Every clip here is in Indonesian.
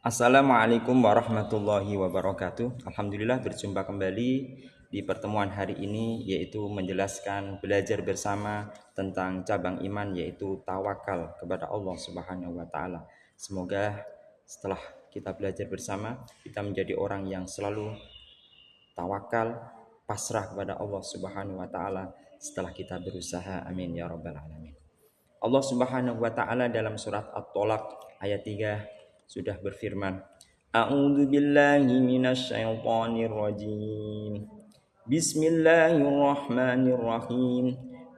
Assalamualaikum warahmatullahi wabarakatuh. Alhamdulillah berjumpa kembali di pertemuan hari ini, yaitu menjelaskan belajar bersama tentang cabang iman, yaitu tawakal kepada Allah Subhanahu wa taala. Semoga setelah kita belajar bersama, kita menjadi orang yang selalu tawakal, pasrah kepada Allah Subhanahu wa taala setelah kita berusaha. Amin ya rabbal alamin. Allah Subhanahu wa taala dalam surat At-Tolaq ayat 3 sudah berfirman, A'udzu billahi minasyaitonir rajim. Bismillahirrahmanirrahim.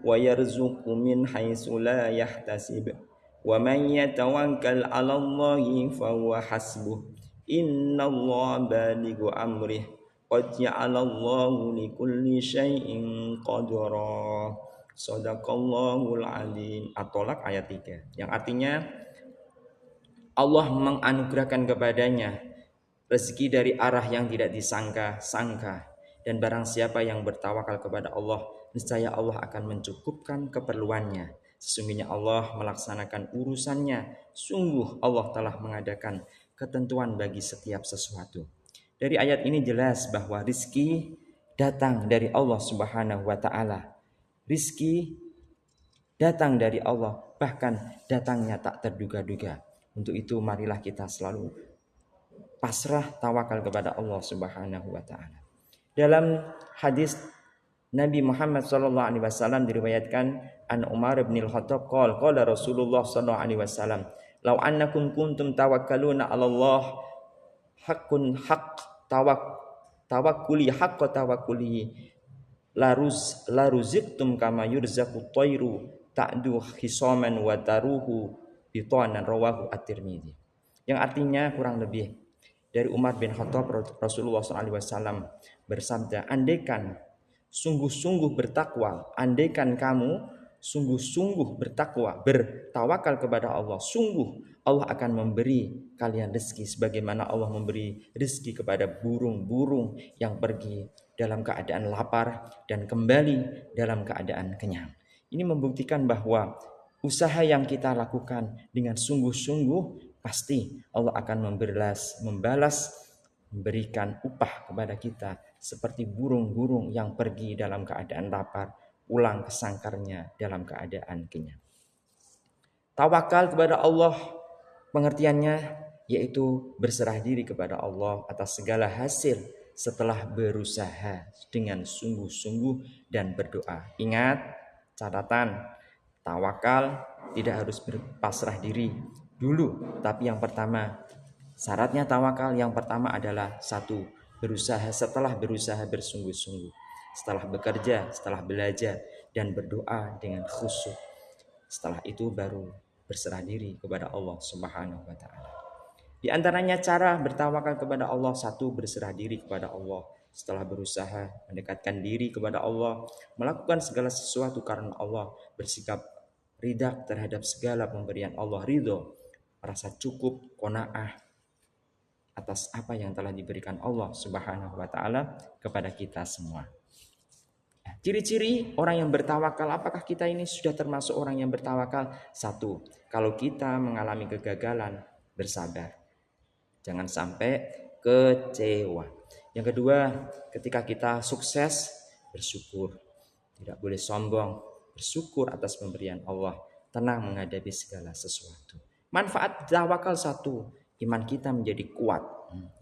Wa yarzuqu min haitsu la yahtasib. Wa man yatawakkal 'alallahi fahuwa hasbuh. Innallaha balighu amrih. Qad ja'alallahu likulli syai'in qadra. Shadaqallahul alim. At-Tolaq ayat 3. Yang artinya Allah menganugerahkan kepadanya rezeki dari arah yang tidak disangka-sangka, dan barang siapa yang bertawakal kepada Allah, niscaya Allah akan mencukupkan keperluannya. Sesungguhnya Allah melaksanakan urusannya. Sungguh Allah telah mengadakan ketentuan bagi setiap sesuatu. Dari ayat ini jelas bahwa rizki datang dari Allah Subhanahu wa taala. Rizki datang dari Allah, bahkan datangnya tak terduga-duga. Untuk itu marilah kita selalu pasrah tawakal kepada Allah Subhanahu wa taala. Dalam hadis Nabi Muhammad sallallahu alaihi wasallam diriwayatkan an Umar bin Al-Khattab qala Rasulullah sallallahu alaihi wasallam, "Law annakum kuntum tawakkaluna 'ala Allah haqqun haqq tawakkuli haqq tawakkuli laruziktum kama yurzaqu tayru ta'du hisaman wa taruhu bitanan," rawahu at-Tirmidzi. Yang artinya kurang lebih dari Umar bin Khattab, Rasulullah SAW bersabda, andaikan sungguh-sungguh bertakwa, andaikan kamu sungguh-sungguh bertakwa, bertawakal kepada Allah, sungguh Allah akan memberi kalian rezeki sebagaimana Allah memberi rezeki kepada burung-burung yang pergi dalam keadaan lapar dan kembali dalam keadaan kenyang. Ini membuktikan bahwa usaha yang kita lakukan dengan sungguh-sungguh pasti Allah akan memberikan upah kepada kita seperti burung-burung yang pergi dalam keadaan lapar, pulang ke sangkarnya dalam keadaan kenyang. Tawakal kepada Allah pengertiannya yaitu berserah diri kepada Allah atas segala hasil setelah berusaha dengan sungguh-sungguh dan berdoa. Ingat catatan, tawakal tidak harus berpasrah diri dulu, tapi yang pertama syaratnya tawakal yang pertama adalah satu, berusaha. Setelah berusaha bersungguh-sungguh, setelah bekerja, setelah belajar dan berdoa dengan khusyuk, setelah itu baru berserah diri kepada Allah Subhanahu wa taala. Di antaranya cara bertawakal kepada Allah, satu, berserah diri kepada Allah. Setelah berusaha mendekatkan diri kepada Allah, melakukan segala sesuatu karena Allah, bersikap ridha terhadap segala pemberian Allah, ridho, merasa cukup, qanaah atas apa yang telah diberikan Allah Subhanahu wa taala kepada kita semua. Ciri-ciri orang yang bertawakal, apakah kita ini sudah termasuk orang yang bertawakal? Satu, kalau kita mengalami kegagalan, bersabar. Jangan sampai kecewa. Yang kedua, ketika kita sukses, bersyukur. Tidak boleh sombong, bersyukur atas pemberian Allah. Tenang menghadapi segala sesuatu. Manfaat tawakal satu, iman kita menjadi kuat.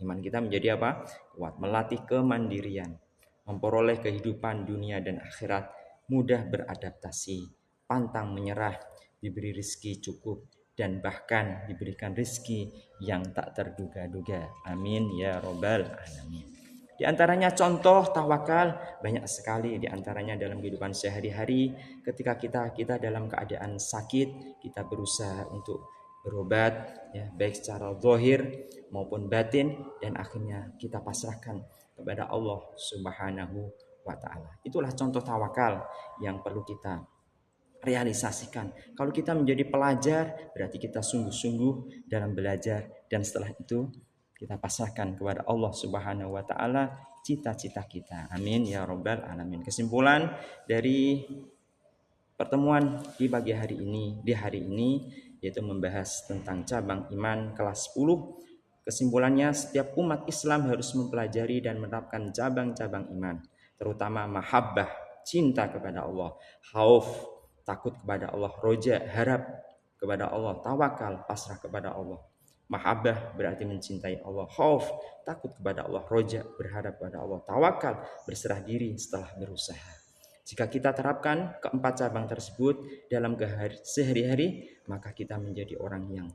Iman kita menjadi apa? Kuat. Melatih kemandirian, memperoleh kehidupan dunia dan akhirat, mudah beradaptasi, pantang menyerah, diberi rezeki cukup, dan bahkan diberikan rezeki yang tak terduga-duga. Amin ya robbal alamin. Di antaranya contoh tawakal banyak sekali, di antaranya dalam kehidupan sehari-hari ketika kita dalam keadaan sakit, kita berusaha untuk berobat ya, baik secara zahir maupun batin, dan akhirnya kita pasrahkan kepada Allah Subhanahu wa taala. Itulah contoh tawakal yang perlu kita realisasikan. Kalau kita menjadi pelajar, berarti kita sungguh-sungguh dalam belajar, dan setelah itu kita pasrahkan kepada Allah Subhanahu wa taala cita-cita kita. Amin ya rabbal alamin. Kesimpulan dari pertemuan di pagi hari ini, yaitu membahas tentang cabang iman kelas 10, Kesimpulannya, setiap umat Islam harus mempelajari dan menerapkan cabang-cabang iman, terutama mahabbah, cinta kepada Allah, khauf, takut kepada Allah, roja, harap kepada Allah, tawakal, pasrah kepada Allah. Mahabbah berarti mencintai Allah, khauf, takut kepada Allah, roja, berharap kepada Allah, tawakal, berserah diri setelah berusaha. Jika kita terapkan keempat cabang tersebut dalam sehari-hari, maka kita menjadi orang yang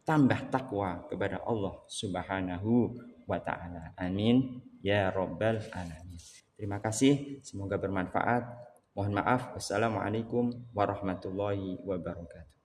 tambah takwa kepada Allah Subhanahu wa taala. Amin ya rabbal alamin. Terima kasih, semoga bermanfaat. Mohon maaf. Wassalamualaikum warahmatullahi wabarakatuh.